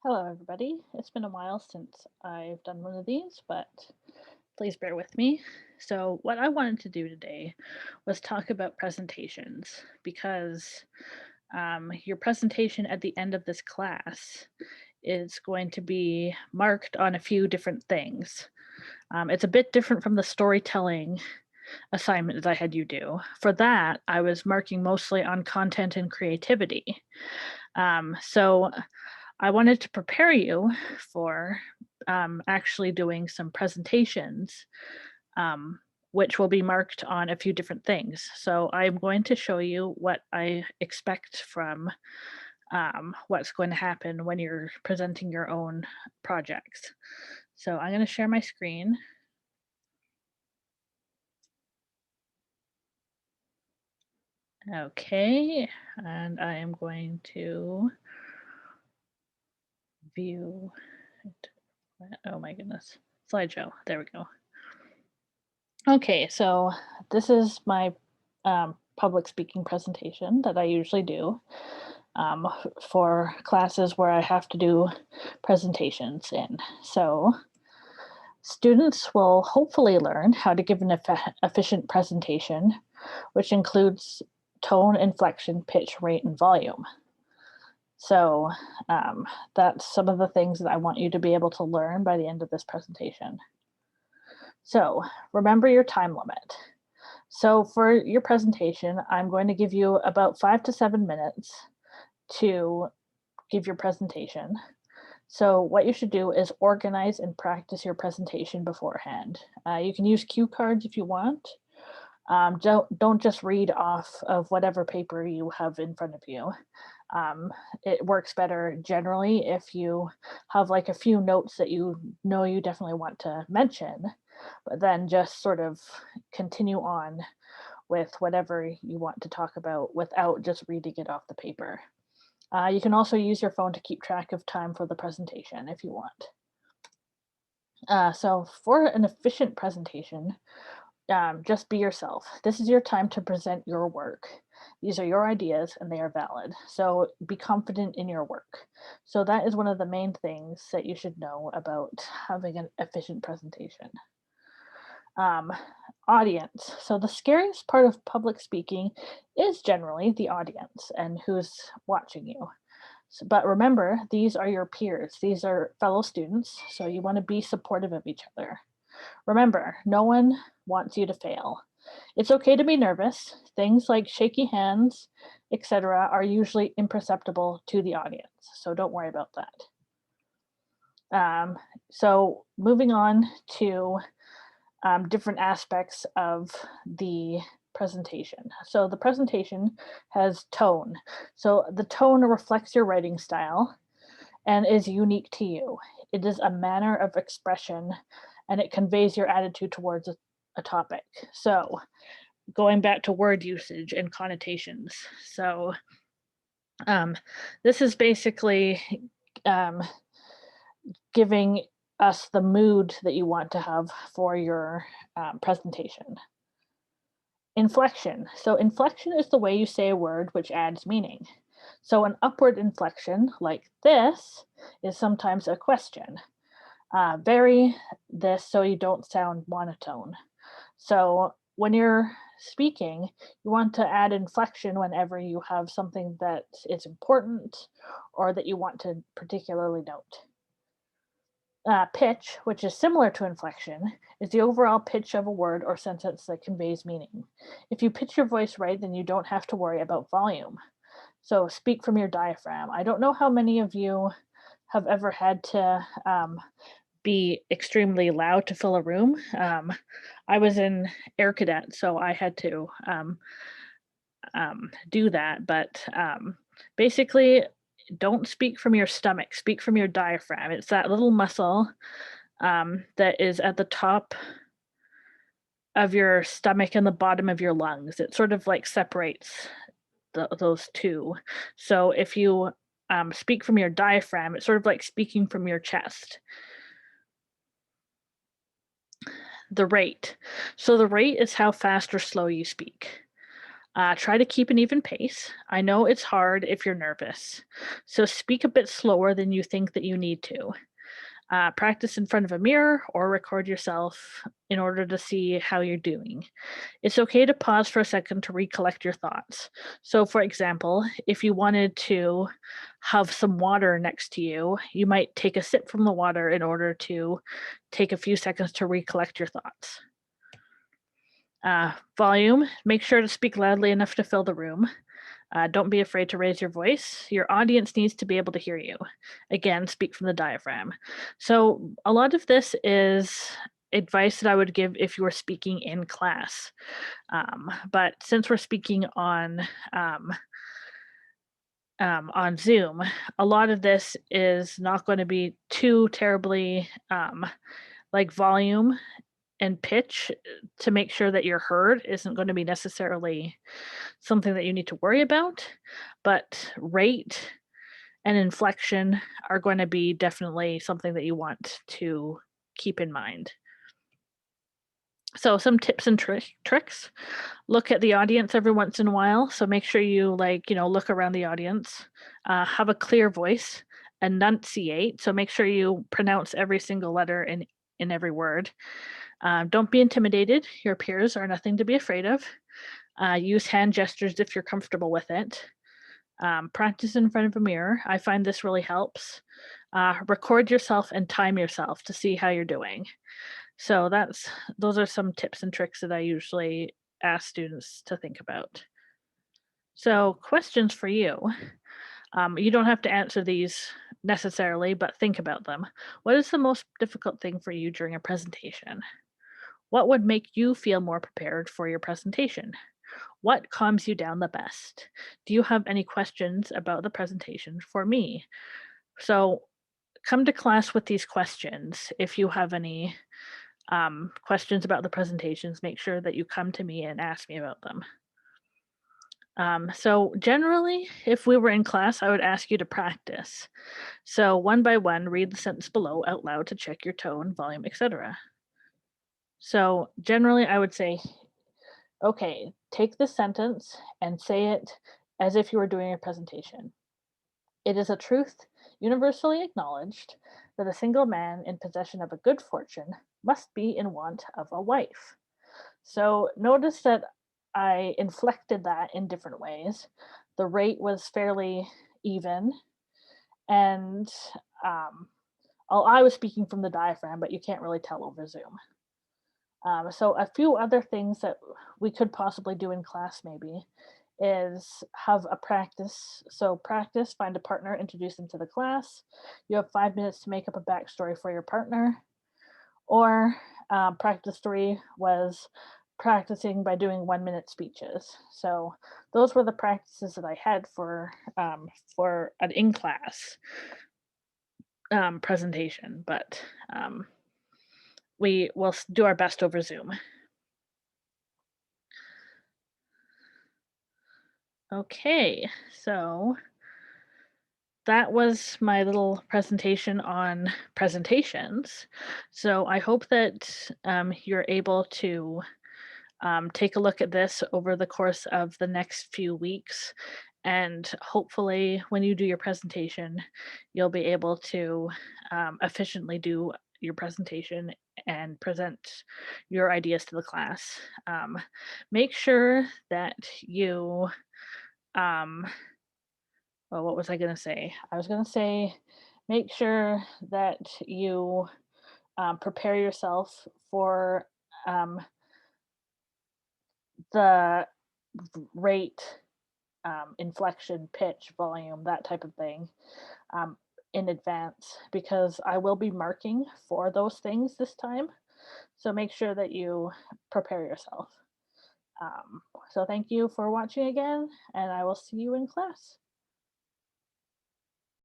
Hello, everybody. It's been a while since I've done one of these, but please bear with me. So, what I wanted to do today was talk about presentations because your presentation at the end of this class is going to be marked on a few different things. It's a bit different from the storytelling assignment that I had you do. For that, I was marking mostly on content and creativity. So I wanted to prepare you for actually doing some presentations, um, which will be marked on a few different things. So I'm going to show you what I expect from what's going to happen when you're presenting your own projects. So I'm going to share my screen. Okay, and I am going to view it. Oh my goodness. Slideshow. There we go. Okay, so this is my public speaking presentation that I usually do for classes where I have to do presentations in. So students will hopefully learn how to give an efficient presentation, which includes tone, inflection, pitch, rate, and volume. So that's some of the things that I want you to be able to learn by the end of this presentation. So remember your time limit. So for your presentation, I'm going to give you about 5 to 7 minutes to give your presentation. So what you should do is organize and practice your presentation beforehand. You can use cue cards if you want. Don't just read off of whatever paper you have in front of you. It works better generally if you have like a few notes that you know you definitely want to mention, but then just sort of continue on with whatever you want to talk about without just reading it off the paper. You can also use your phone to keep track of time for the presentation if you want. So for an efficient presentation, just be yourself. This is your time to present your work. These are your ideas and they are valid. So be confident in your work. So that is one of the main things that you should know about having an efficient presentation. Um, Audience. So the scariest part of public speaking is generally the audience and who's watching you. But remember, these are your peers. These are fellow students, so you want to be supportive of each other. Remember, no one wants you to fail. It's okay to be nervous. Things like shaky hands, etc., are usually imperceptible to the audience, so don't worry about that. So moving on to different aspects of the presentation. So the presentation has tone. So the tone reflects your writing style and is unique to you. It is a manner of expression and it conveys your attitude towards a topic. So going back to word usage and connotations. So um, this is basically um, giving us the mood that you want to have for your presentation. Inflection. So inflection is the way you say a word which adds meaning. So an upward inflection like this is sometimes a question. Vary this so you don't sound monotone. So when you're speaking, you want to add inflection whenever you have something that is important or that you want to particularly note. Pitch, which is similar to inflection, is the overall pitch of a word or sentence that conveys meaning. If you pitch your voice right, then you don't have to worry about volume. So speak from your diaphragm. I don't know how many of you have ever had to be extremely loud to fill a room. I was in Air Cadet, so I had to do that. But basically, don't speak from your stomach, speak from your diaphragm. It's that little muscle that is at the top of your stomach and the bottom of your lungs. It sort of like separates those two. So if you speak from your diaphragm, it's sort of like speaking from your chest. The rate. So the rate is how fast or slow you speak. Try to keep an even pace. I know it's hard if you're nervous, so speak a bit slower than you think that you need to. Practice in front of a mirror or record yourself in order to see how you're doing. It's okay to pause for a second to recollect your thoughts. So, for example, if you wanted to have some water next to you, you might take a sip from the water in order to take a few seconds to recollect your thoughts. Volume, make sure to speak loudly enough to fill the room. Don't be afraid to raise your voice. Your audience needs to be able to hear you. Again, speak from the diaphragm. So, a lot of this is advice that I would give if you were speaking in class. But since we're speaking um, on Zoom, a lot of this is not going to be too terribly like volume and pitch to make sure that you're heard isn't going to be necessarily something that you need to worry about, but rate and inflection are going to be definitely something that you want to keep in mind. So some tips and tricks. Look at the audience every once in a while. So make sure you look around the audience. Have a clear voice. Enunciate. So make sure you pronounce every single letter in every word. Don't be intimidated. Your peers are nothing to be afraid of. Use hand gestures if you're comfortable with it. Practice in front of a mirror. I find this really helps. Record yourself and time yourself to see how you're doing. So those are some tips and tricks that I usually ask students to think about. So questions for you. You don't have to answer these necessarily, but think about them. What is the most difficult thing for you during a presentation? What would make you feel more prepared for your presentation? What calms you down the best? Do you have any questions about the presentation for me? So come to class with these questions. If you have any questions about the presentations, make sure that you come to me and ask me about them. So generally, if we were in class, I would ask you to practice. So one by one, read the sentence below out loud to check your tone, volume, etc. So generally, I would say, okay, take this sentence and say it as if you were doing a presentation. It is a truth universally acknowledged that a single man in possession of a good fortune must be in want of a wife. So notice that I inflected that in different ways. The rate was fairly even, and um, I was speaking from the diaphragm, but you can't really tell over Zoom. So a few other things that we could possibly do in class maybe is have a practice. So practice, find a partner, introduce them to the class. You have 5 minutes to make up a backstory for your partner. Or practice three was practicing by doing 1 minute speeches. So those were the practices that I had for an in class presentation. But we will do our best over Zoom. Okay, so that was my little presentation on presentations. So I hope that you're able to take a look at this over the course of the next few weeks. And hopefully, when you do your presentation, you'll be able to efficiently do your presentation and present your ideas to the class. Make sure that you um, well, what was I going to say? I was going to say, make sure that you prepare yourself for um, the rate, inflection, pitch, volume, that type of thing um, in advance because I will be marking for those things this time. So make sure that you prepare yourself. So thank you for watching again, and I will see you in class.